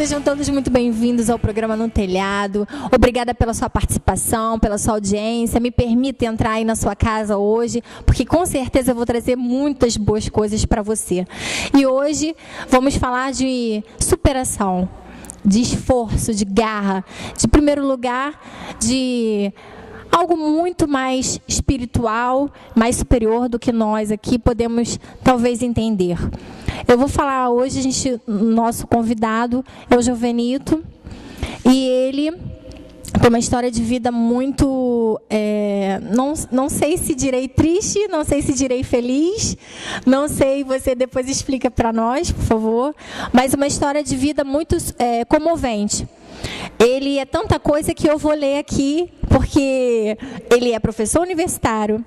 sejam todos muito bem-vindos ao programa No Telhado. Obrigada pela sua participação, pela sua audiência. Me permita entrar aí na sua casa hoje, porque com certeza eu vou trazer muitas boas coisas para você. E hoje vamos falar de superação, de esforço, de garra, de, em primeiro lugar, de algo muito mais espiritual, mais superior do que nós aqui podemos talvez entender. Eu vou falar hoje, nosso convidado é o Jovenito, e ele tem uma história de vida muito, não sei se direi triste, não sei se direi feliz, não sei, você depois explica para nós, por favor, mas uma história de vida muito comovente. Ele é tanta coisa que eu vou ler aqui, porque ele é professor universitário,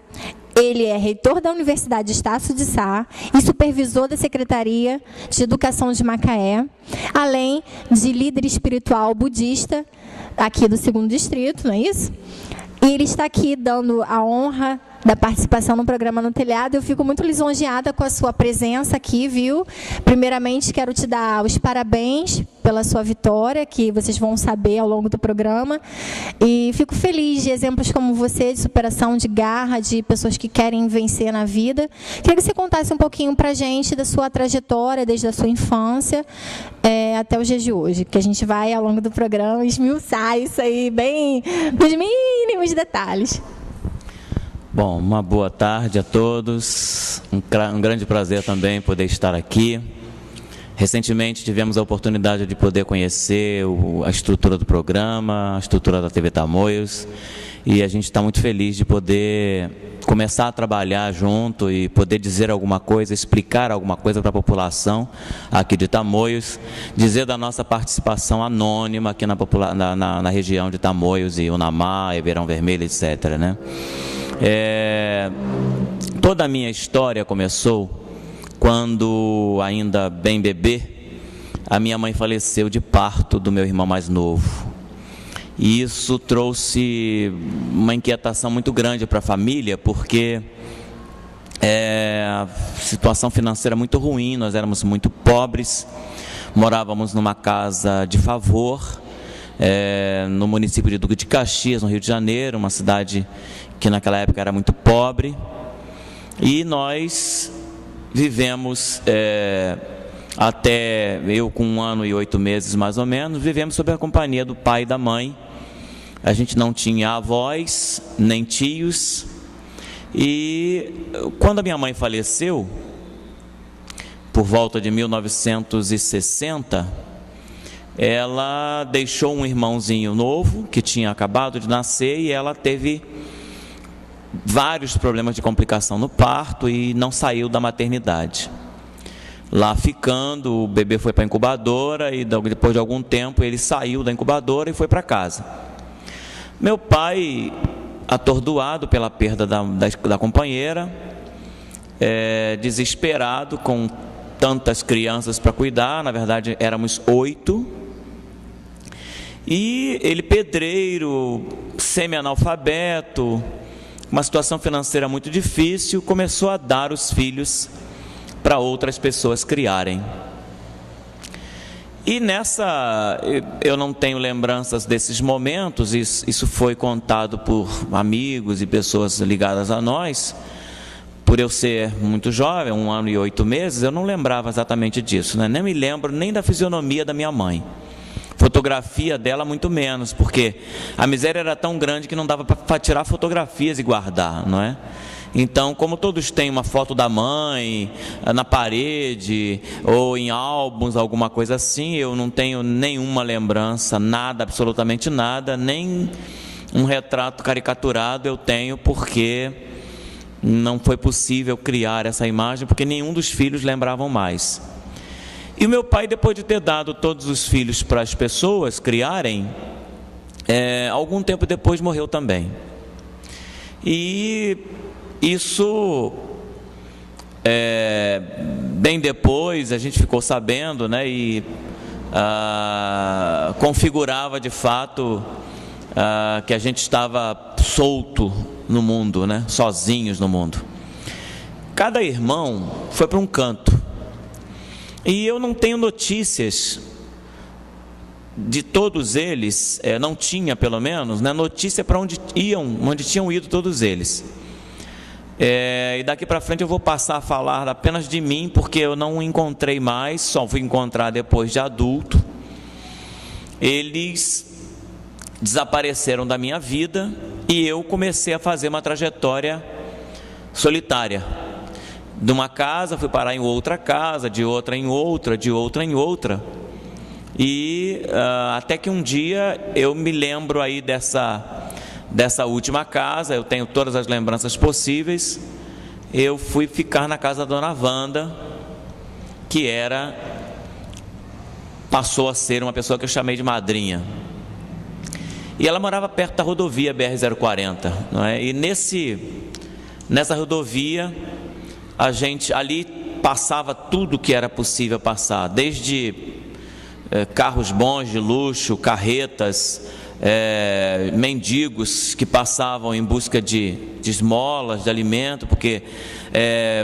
ele é reitor da Universidade Estácio de Sá e supervisor da Secretaria de Educação de Macaé, além de líder espiritual budista aqui do 2º Distrito, não é isso? E ele está aqui dando a honra da participação no programa No Telhado. Eu fico muito lisonjeada com a sua presença aqui, viu? Primeiramente, quero te dar os parabéns pela sua vitória, que vocês vão saber ao longo do programa. E fico feliz de exemplos como você, de superação, de garra, de pessoas que querem vencer na vida. Queria que você contasse um pouquinho para a gente da sua trajetória, desde a sua infância até os dias de hoje, que a gente vai, ao longo do programa, esmiuçar isso aí, bem nos mínimos detalhes. Bom, uma boa tarde a todos, um grande prazer também poder estar aqui. Recentemente tivemos a oportunidade de poder conhecer a estrutura do programa, a estrutura da TV Tamoios, e a gente está muito feliz de poder começar a trabalhar junto e poder dizer alguma coisa, explicar alguma coisa para a população aqui de Tamoios, dizer da nossa participação anônima aqui na região de Tamoios e Unamá, Ribeirão Vermelho, etc., né? Toda a minha história começou quando, ainda bem bebê, a minha mãe faleceu de parto do meu irmão mais novo. E isso trouxe uma inquietação muito grande para a família, porque a situação financeira muito ruim, nós éramos muito pobres, morávamos numa casa de favor, no município de Duque de Caxias, no Rio de Janeiro, uma cidade que naquela época era muito pobre, e nós vivemos, até eu com 1 ano e 8 meses mais ou menos, vivemos sob a companhia do pai e da mãe. A gente não tinha avós, nem tios, e quando a minha mãe faleceu, por volta de 1960, ela deixou um irmãozinho novo, que tinha acabado de nascer, e ela teve vários problemas de complicação no parto e não saiu da maternidade. Lá ficando, o bebê foi para a incubadora e depois de algum tempo ele saiu da incubadora e foi para casa. Meu pai, atordoado pela perda da companheira, desesperado, com tantas crianças para cuidar, na verdade éramos 8, e ele pedreiro, semi-analfabeto, uma situação financeira muito difícil, começou a dar os filhos para outras pessoas criarem. E eu não tenho lembranças desses momentos, isso foi contado por amigos e pessoas ligadas a nós. Por eu ser muito jovem, 1 ano e 8 meses, eu não lembrava exatamente disso, né? Nem me lembro nem da fisionomia da minha mãe. Fotografia dela muito menos, porque a miséria era tão grande que não dava para tirar fotografias e guardar, não é? Então, como todos têm uma foto da mãe na parede ou em álbuns, alguma coisa assim, eu não tenho nenhuma lembrança, nada, absolutamente nada, nem um retrato caricaturado eu tenho, porque não foi possível criar essa imagem, porque nenhum dos filhos lembravam mais. E o meu pai, depois de ter dado todos os filhos para as pessoas criarem, algum tempo depois morreu também. E isso, bem depois, a gente ficou sabendo, né, e configurava de fato que a gente estava solto no mundo, né, sozinhos no mundo. Cada irmão foi para um canto. E eu não tenho notícias de todos eles, não tinha pelo menos, né, notícia para onde tinham ido todos eles. E daqui para frente eu vou passar a falar apenas de mim, porque eu não encontrei mais, só fui encontrar depois de adulto. Eles desapareceram da minha vida e eu comecei a fazer uma trajetória solitária. De uma casa fui parar em outra casa, de outra em outra, de outra em outra. E até que um dia eu me lembro aí dessa última casa, eu tenho todas as lembranças possíveis. Eu fui ficar na casa da dona Wanda, que passou a ser uma pessoa que eu chamei de madrinha. E ela morava perto da rodovia BR-040, não é? E nessa rodovia, a gente ali passava tudo que era possível passar, desde carros bons de luxo, carretas, mendigos que passavam em busca de esmolas, de alimento, porque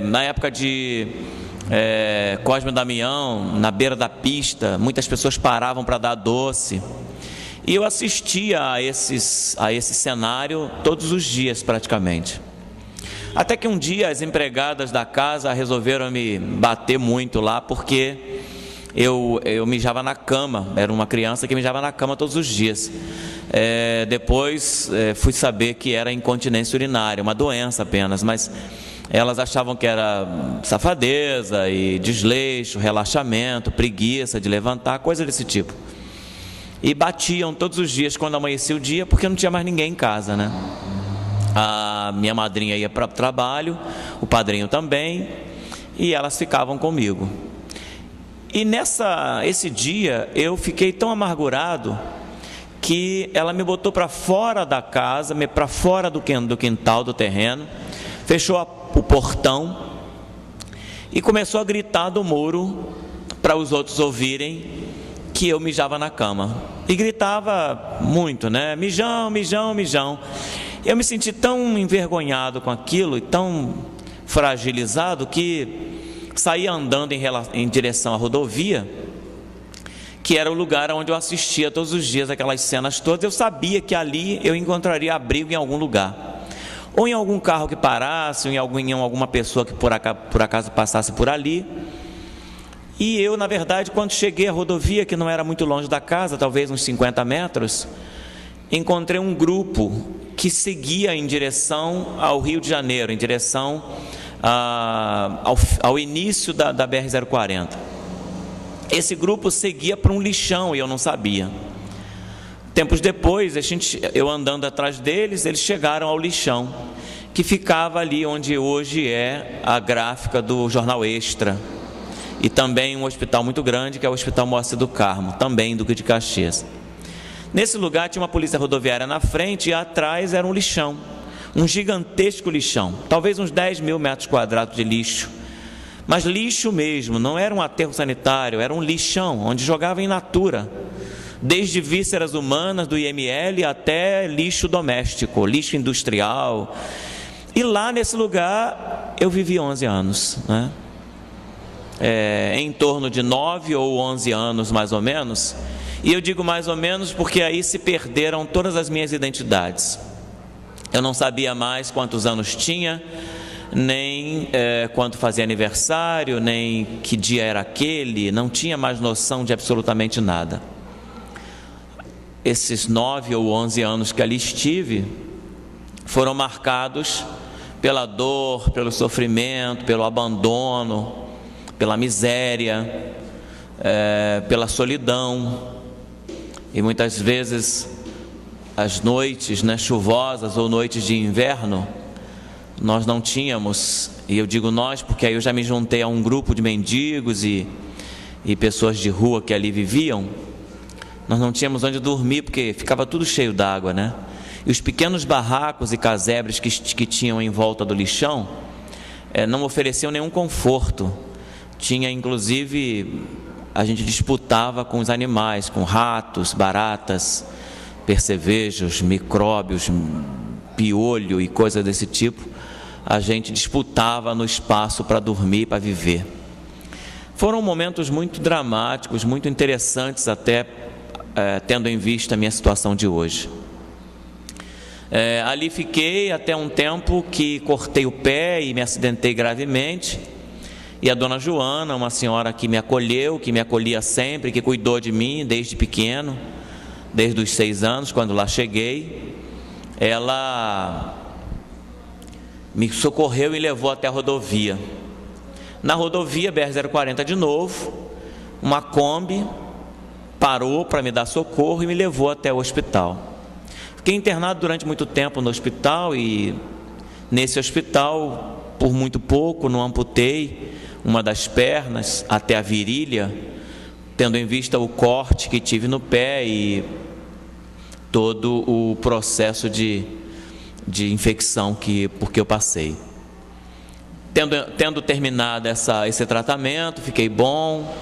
na época de Cosme e Damião, na beira da pista, muitas pessoas paravam para dar doce. E eu assistia a esse cenário todos os dias praticamente. Até que um dia as empregadas da casa resolveram me bater muito lá, porque eu mijava na cama, era uma criança que mijava na cama todos os dias. Depois fui saber que era incontinência urinária, uma doença apenas, mas elas achavam que era safadeza e desleixo, relaxamento, preguiça de levantar, coisa desse tipo. E batiam todos os dias quando amanhecia o dia, porque não tinha mais ninguém em casa, né? A minha madrinha ia para o trabalho, o padrinho também, e elas ficavam comigo. E esse dia eu fiquei tão amargurado que ela me botou para fora da casa, para fora do quintal, do terreno, fechou o portão e começou a gritar do muro para os outros ouvirem que eu mijava na cama. E gritava muito, né? Mijão, mijão, mijão. Eu me senti tão envergonhado com aquilo e tão fragilizado que saí andando em direção à rodovia, que era o lugar onde eu assistia todos os dias aquelas cenas todas. Eu sabia que ali eu encontraria abrigo em algum lugar, ou em algum carro que parasse, ou em alguma pessoa que por acaso passasse por ali. E eu, na verdade, quando cheguei à rodovia, que não era muito longe da casa, talvez uns 50 metros, encontrei um grupo que seguia em direção ao Rio de Janeiro, em direção ao início da BR-040. Esse grupo seguia para um lixão e eu não sabia. Tempos depois, eu andando atrás deles, eles chegaram ao lixão, que ficava ali onde hoje é a gráfica do Jornal Extra, e também um hospital muito grande, que é o Hospital Moacir do Carmo, também Duque de Caxias. Nesse lugar tinha uma polícia rodoviária na frente e atrás era um lixão, um gigantesco lixão, talvez uns 10 mil metros quadrados de lixo, mas lixo mesmo, não era um aterro sanitário, era um lixão, onde jogava in natura, desde vísceras humanas do IML até lixo doméstico, lixo industrial. E lá nesse lugar eu vivi 11 anos, né? Em torno de 9 ou 11 anos mais ou menos. E eu digo mais ou menos porque aí se perderam todas as minhas identidades. Eu não sabia mais quantos anos tinha, nem quanto fazia aniversário, nem que dia era aquele, não tinha mais noção de absolutamente nada. Esses 9 ou 11 anos que ali estive foram marcados pela dor, pelo sofrimento, pelo abandono, pela miséria, pela solidão. E muitas vezes as noites, né, chuvosas ou noites de inverno, nós não tínhamos, e eu digo nós porque aí eu já me juntei a um grupo de mendigos e pessoas de rua que ali viviam. Nós não tínhamos onde dormir porque ficava tudo cheio d'água, né? E os pequenos barracos e casebres que tinham em volta do lixão não ofereciam nenhum conforto. Tinha inclusive, a gente disputava com os animais, com ratos, baratas, percevejos, micróbios, piolho e coisas desse tipo. A gente disputava no espaço para dormir, para viver. Foram momentos muito dramáticos, muito interessantes até tendo em vista a minha situação de hoje. Ali fiquei até um tempo que cortei o pé e me acidentei gravemente. E a dona Joana, uma senhora que me acolheu, que me acolhia sempre, que cuidou de mim desde pequeno, desde os 6 anos, quando lá cheguei, ela me socorreu e levou até a rodovia. Na rodovia BR-040 de novo, uma Kombi parou para me dar socorro e me levou até o hospital. Fiquei internado durante muito tempo no hospital e nesse hospital, por muito pouco, não amputei uma das pernas até a virilha, tendo em vista o corte que tive no pé e todo o processo de infecção porque eu passei. Tendo terminado esse tratamento, fiquei bom,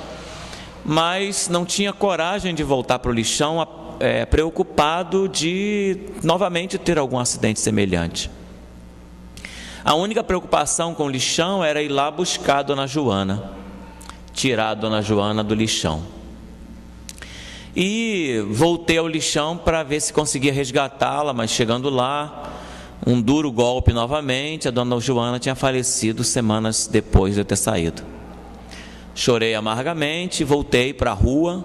mas não tinha coragem de voltar para o lixão, preocupado de novamente ter algum acidente semelhante. A única preocupação com o lixão era ir lá buscar a dona Joana, tirar a dona Joana do lixão. E voltei ao lixão para ver se conseguia resgatá-la, mas chegando lá, um duro golpe novamente, a dona Joana tinha falecido semanas depois de eu ter saído. Chorei amargamente, voltei para a rua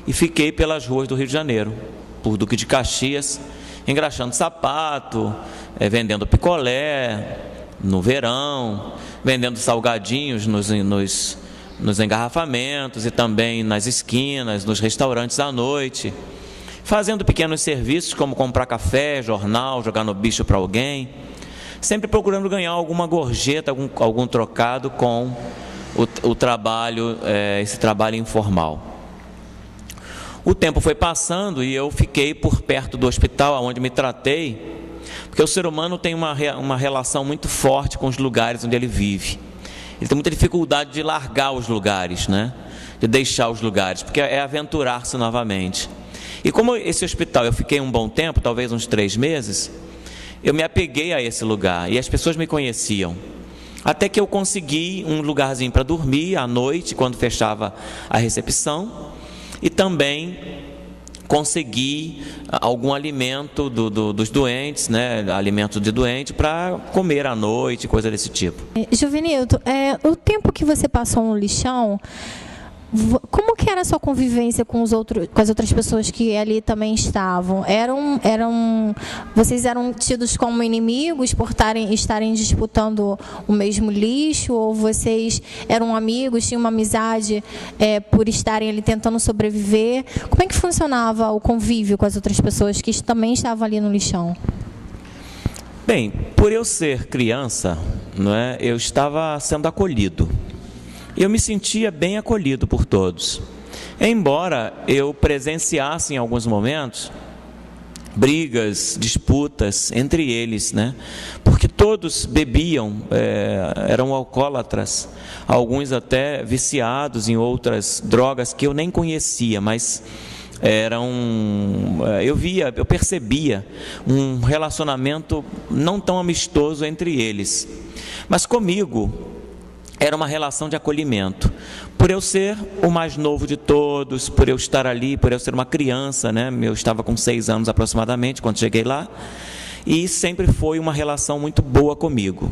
e fiquei pelas ruas do Rio de Janeiro, por Duque de Caxias, engraxando sapato, vendendo picolé no verão, vendendo salgadinhos nos engarrafamentos e também nas esquinas, nos restaurantes à noite, fazendo pequenos serviços como comprar café, jornal, jogar no bicho para alguém, sempre procurando ganhar alguma gorjeta, algum trocado com o trabalho, esse trabalho informal. O tempo foi passando e eu fiquei por perto do hospital onde me tratei, porque o ser humano tem uma relação muito forte com os lugares onde ele vive. Ele tem muita dificuldade de largar os lugares, né? De deixar os lugares, porque é aventurar-se novamente. E como esse hospital eu fiquei um bom tempo, talvez uns 3 meses, eu me apeguei a esse lugar e as pessoas me conheciam. Até que eu consegui um lugarzinho para dormir à noite, quando fechava a recepção, e também consegui algum alimento dos doentes, né? Alimento de doente para comer à noite, coisa desse tipo. Jovenildo, o tempo que você passou no lixão, como que era a sua convivência com as outras pessoas que ali também estavam? Vocês eram tidos como inimigos por estarem disputando o mesmo lixo? Ou vocês eram amigos, tinham uma amizade por estarem ali tentando sobreviver? Como é que funcionava o convívio com as outras pessoas que também estavam ali no lixão? Bem, por eu ser criança, não é, eu estava sendo acolhido. Eu me sentia bem acolhido por todos. Embora eu presenciasse em alguns momentos brigas, disputas entre eles, né? Porque todos bebiam, eram alcoólatras, alguns até viciados em outras drogas que eu nem conhecia, mas eu percebia um relacionamento não tão amistoso entre eles. Mas comigo era uma relação de acolhimento, por eu ser o mais novo de todos, por eu estar ali, por eu ser uma criança, né? Eu estava com 6 anos aproximadamente quando cheguei lá, e sempre foi uma relação muito boa comigo.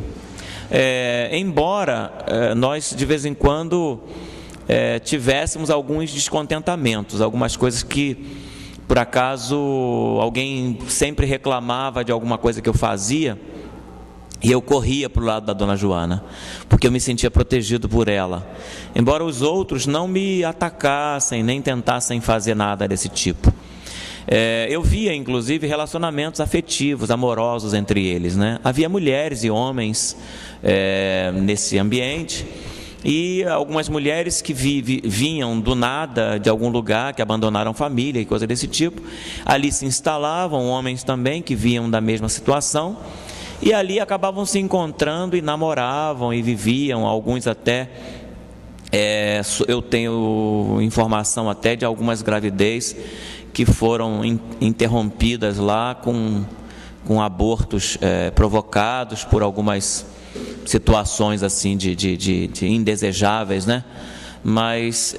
Embora nós de vez em quando tivéssemos alguns descontentamentos, algumas coisas que por acaso alguém sempre reclamava de alguma coisa que eu fazia, e eu corria para o lado da dona Joana, porque eu me sentia protegido por ela. Embora os outros não me atacassem, nem tentassem fazer nada desse tipo. Eu via, inclusive, relacionamentos afetivos, amorosos entre eles, né? Havia mulheres e homens nesse ambiente, e algumas mulheres que vinham do nada, de algum lugar, que abandonaram família e coisa desse tipo, ali se instalavam, homens também que vinham da mesma situação, e ali acabavam se encontrando e namoravam e viviam, alguns até, eu tenho informação até de algumas gravidez que foram interrompidas lá com abortos provocados por algumas situações assim de indesejáveis, né? Mas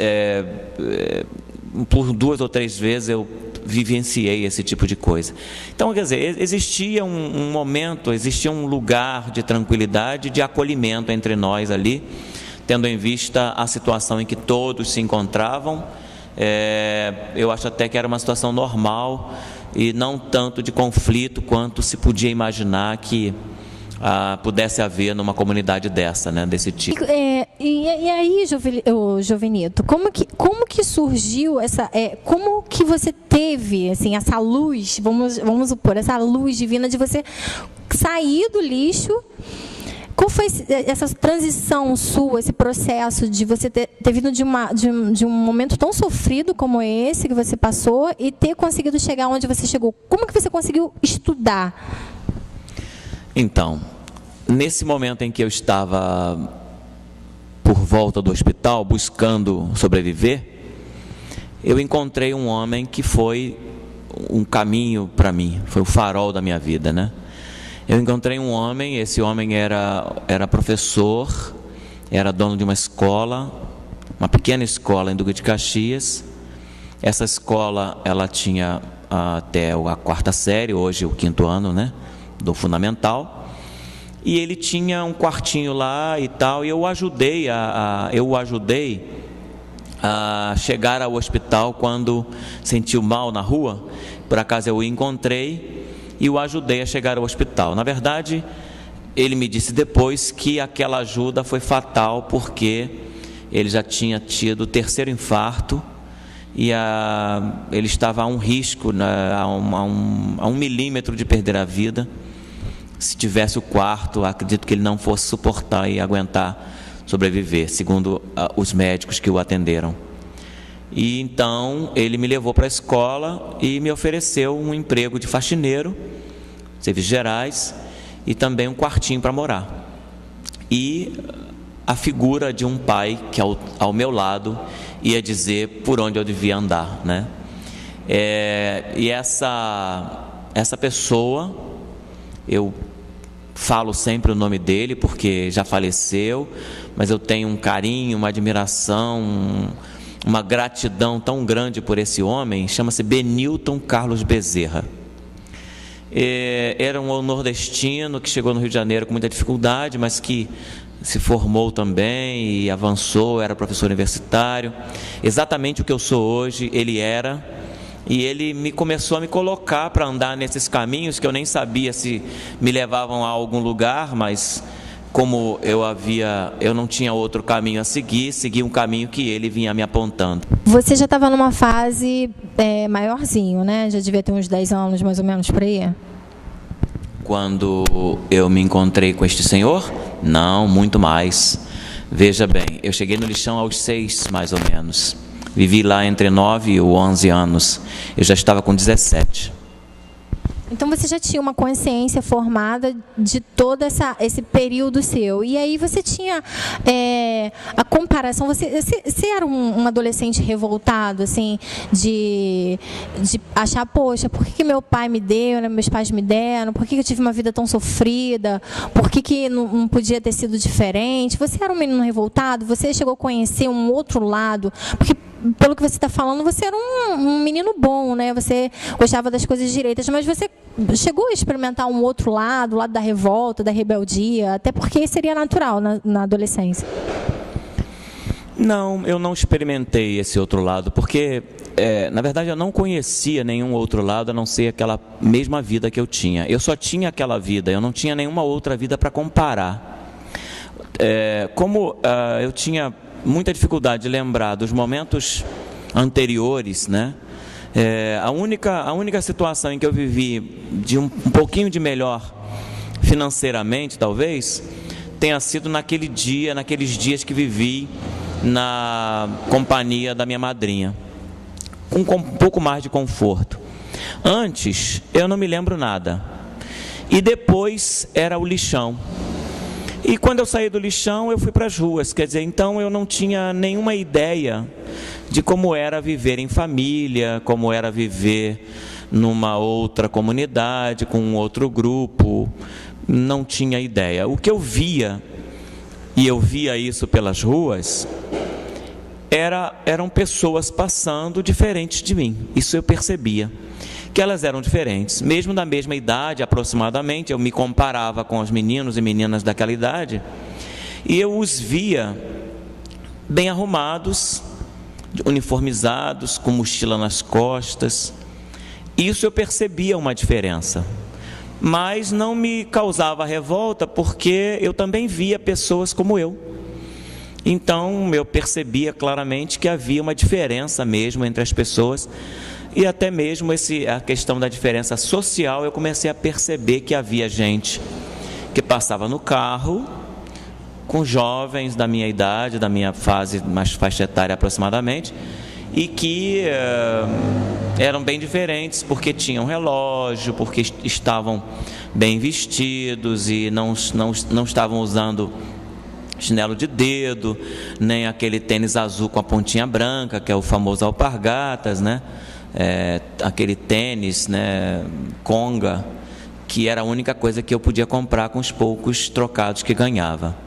por 2 ou 3 vezes eu vivenciei esse tipo de coisa. Então, quer dizer, existia um momento, existia um lugar de tranquilidade, de acolhimento entre nós ali, tendo em vista a situação em que todos se encontravam. Eu acho até que era uma situação normal e não tanto de conflito quanto se podia imaginar que pudesse haver numa comunidade dessa, né, desse tipo. E aí, Jovenito, como que surgiu como que você teve assim essa luz, vamos supor, essa luz divina de você sair do lixo? Qual foi essa transição sua, esse processo de você ter vindo de um momento tão sofrido como esse que você passou e ter conseguido chegar onde você chegou? Como que você conseguiu estudar? Então, nesse momento em que eu estava por volta do hospital, buscando sobreviver, eu encontrei um homem que foi um caminho para mim, foi o farol da minha vida, né? Eu encontrei um homem, esse homem era professor, era dono de uma escola, uma pequena escola em Duque de Caxias. Essa escola, ela tinha até a 4ª série, hoje o 5º ano, né, do fundamental. E ele tinha um quartinho lá e tal, e eu o ajudei a chegar ao hospital quando sentiu mal na rua. Por acaso eu o encontrei e o ajudei a chegar ao hospital. Na verdade, ele me disse depois que aquela ajuda foi fatal, porque ele já tinha tido o 3º infarto e ele estava a um risco, a 1 milímetro de perder a vida. Se tivesse o 4º, acredito que ele não fosse suportar e aguentar sobreviver, segundo os médicos que o atenderam. E então ele me levou para a escola e me ofereceu um emprego de faxineiro, serviços gerais, e também um quartinho para morar. E a figura de um pai que ao meu lado ia dizer por onde eu devia andar, né? E essa pessoa, eu falo sempre o nome dele porque já faleceu, mas eu tenho um carinho, uma admiração, uma gratidão tão grande por esse homem. Chama-se Benilton Carlos Bezerra. Era um nordestino que chegou no Rio de Janeiro com muita dificuldade, mas que se formou também e avançou, era professor universitário. Exatamente o que eu sou hoje, ele era. E ele começou a me colocar para andar nesses caminhos que eu nem sabia se me levavam a algum lugar, mas como eu não tinha outro caminho a seguir, segui um caminho que ele vinha me apontando. Você já estava numa fase maiorzinho, né? Já devia ter uns 10 anos mais ou menos por aí? Quando eu me encontrei com este senhor? Não, muito mais. Veja bem, eu cheguei no lixão aos 6 mais ou menos. Vivi lá entre 9 e 11 anos. Eu já estava com 17. Então você já tinha uma consciência formada de todo esse período seu. E aí você tinha a comparação. Você era um adolescente revoltado, assim, de achar, poxa, por que meu pai me deu, né, meus pais me deram? Por que eu tive uma vida tão sofrida? Por que não podia ter sido diferente? Você era um menino revoltado? Você chegou a conhecer um outro lado? Porque pelo que você está falando, você era um menino bom, né? Você gostava das coisas direitas, mas você chegou a experimentar um outro lado, o lado da revolta, da rebeldia, até porque seria natural na adolescência. Não, eu não experimentei esse outro lado, porque, na verdade, eu não conhecia nenhum outro lado, a não ser aquela mesma vida que eu tinha. Eu só tinha aquela vida, eu não tinha nenhuma outra vida para comparar. Como eu tinha muita dificuldade de lembrar dos momentos anteriores, né? A única situação em que eu vivi de um pouquinho de melhor financeiramente, talvez, tenha sido naqueles dias que vivi na companhia da minha madrinha, com um pouco mais de conforto. Antes, eu não me lembro nada. E depois era o lixão. E quando eu saí do lixão, eu fui para as ruas. Quer dizer, então eu não tinha nenhuma ideia de como era viver em família, como era viver numa outra comunidade, com um outro grupo. Não tinha ideia. O que eu via, e eu via isso pelas ruas, eram pessoas passando diferentes de mim. Isso eu percebia, que elas eram diferentes. Mesmo da mesma idade, aproximadamente, eu me comparava com os meninos e meninas daquela idade, e eu os via bem arrumados, uniformizados, com mochila nas costas. Isso eu percebia uma diferença, mas não me causava revolta, porque eu também via pessoas como eu. Então eu percebia claramente que havia uma diferença mesmo entre as pessoas, e até mesmo a questão da diferença social, eu comecei a perceber que havia gente que passava no carro com jovens da minha idade, da minha faixa etária aproximadamente, e que eram bem diferentes, porque tinham relógio, porque estavam bem vestidos e não estavam usando chinelo de dedo, nem aquele tênis azul com a pontinha branca, que é o famoso alpargatas, né? Aquele tênis, né, conga, que era a única coisa que eu podia comprar com os poucos trocados que ganhava.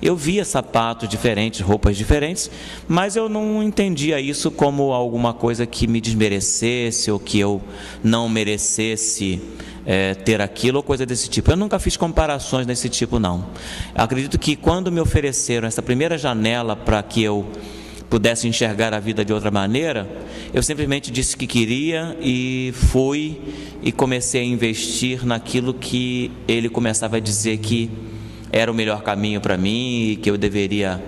Eu via sapatos diferentes, roupas diferentes, mas eu não entendia isso como alguma coisa que me desmerecesse ou que eu não merecesse ter aquilo ou coisa desse tipo. Eu nunca fiz comparações desse tipo, não. Eu acredito que quando me ofereceram essa primeira janela para que eu pudesse enxergar a vida de outra maneira, eu simplesmente disse que queria e fui e comecei a investir naquilo que ele começava a dizer que era o melhor caminho para mim e que eu deveria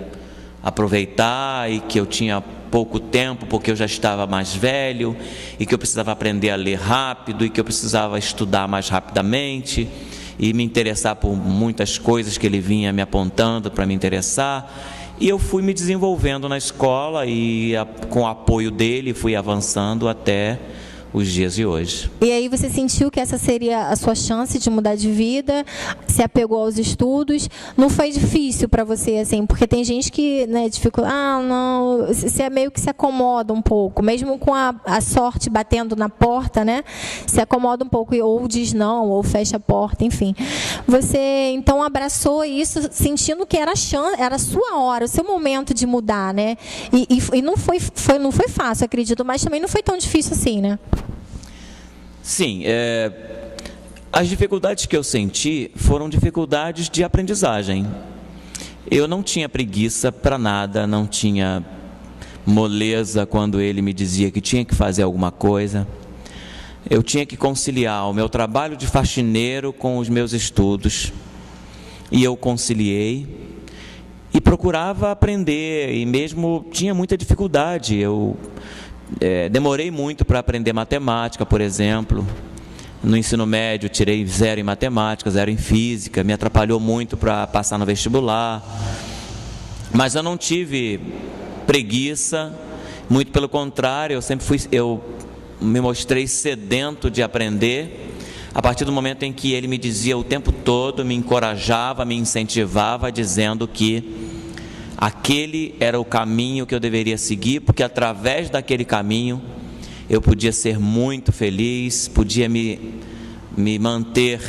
aproveitar, e que eu tinha pouco tempo porque eu já estava mais velho, e que eu precisava aprender a ler rápido, e que eu precisava estudar mais rapidamente e me interessar por muitas coisas que ele vinha me apontando para me interessar. E eu fui me desenvolvendo na escola e com o apoio dele fui avançando até os dias de hoje. E aí você sentiu que essa seria a sua chance de mudar de vida, se apegou aos estudos, não foi difícil para você, assim, porque tem gente que, né, dificulta, não, você meio que se acomoda um pouco, mesmo com a sorte batendo na porta, né, se acomoda um pouco, ou diz não, ou fecha a porta, enfim. Você, então, abraçou isso, sentindo que era a sua hora, o seu momento de mudar, né, e não foi fácil, acredito, mas também não foi tão difícil assim, né? Sim, as dificuldades que eu senti foram dificuldades de aprendizagem. Eu não tinha preguiça para nada, não tinha moleza quando ele me dizia que tinha que fazer alguma coisa. Eu tinha que conciliar o meu trabalho de faxineiro com os meus estudos, e eu conciliei e procurava aprender, e mesmo tinha muita dificuldade. Eu demorei muito para aprender matemática, por exemplo. No ensino médio tirei 0 em matemática, 0 em física, me atrapalhou muito para passar no vestibular. Mas eu não tive preguiça, muito pelo contrário, eu me mostrei sedento de aprender. A partir do momento em que ele me dizia o tempo todo, me encorajava, me incentivava, dizendo que aquele era o caminho que eu deveria seguir, porque através daquele caminho eu podia ser muito feliz, podia me manter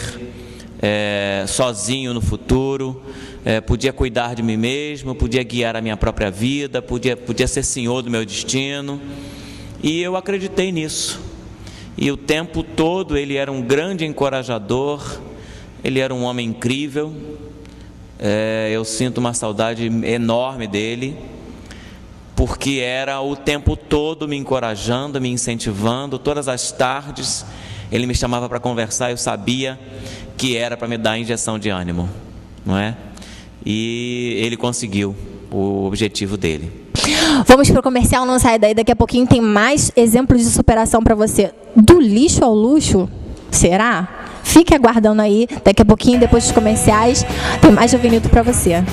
sozinho no futuro, podia cuidar de mim mesmo, podia guiar a minha própria vida, podia ser senhor do meu destino. E eu acreditei nisso. E o tempo todo ele era um grande encorajador, ele era um homem incrível. Eu sinto uma saudade enorme dele, porque era o tempo todo me encorajando, me incentivando. Todas as tardes ele me chamava para conversar, eu sabia que era para me dar injeção de ânimo, não é? E ele conseguiu o objetivo dele. Vamos para o comercial, não sai daí, daqui a pouquinho tem mais exemplos de superação para você. Do lixo ao luxo? Será? Fique aguardando aí, daqui a pouquinho, depois dos comerciais, tem mais Jovenildo para você.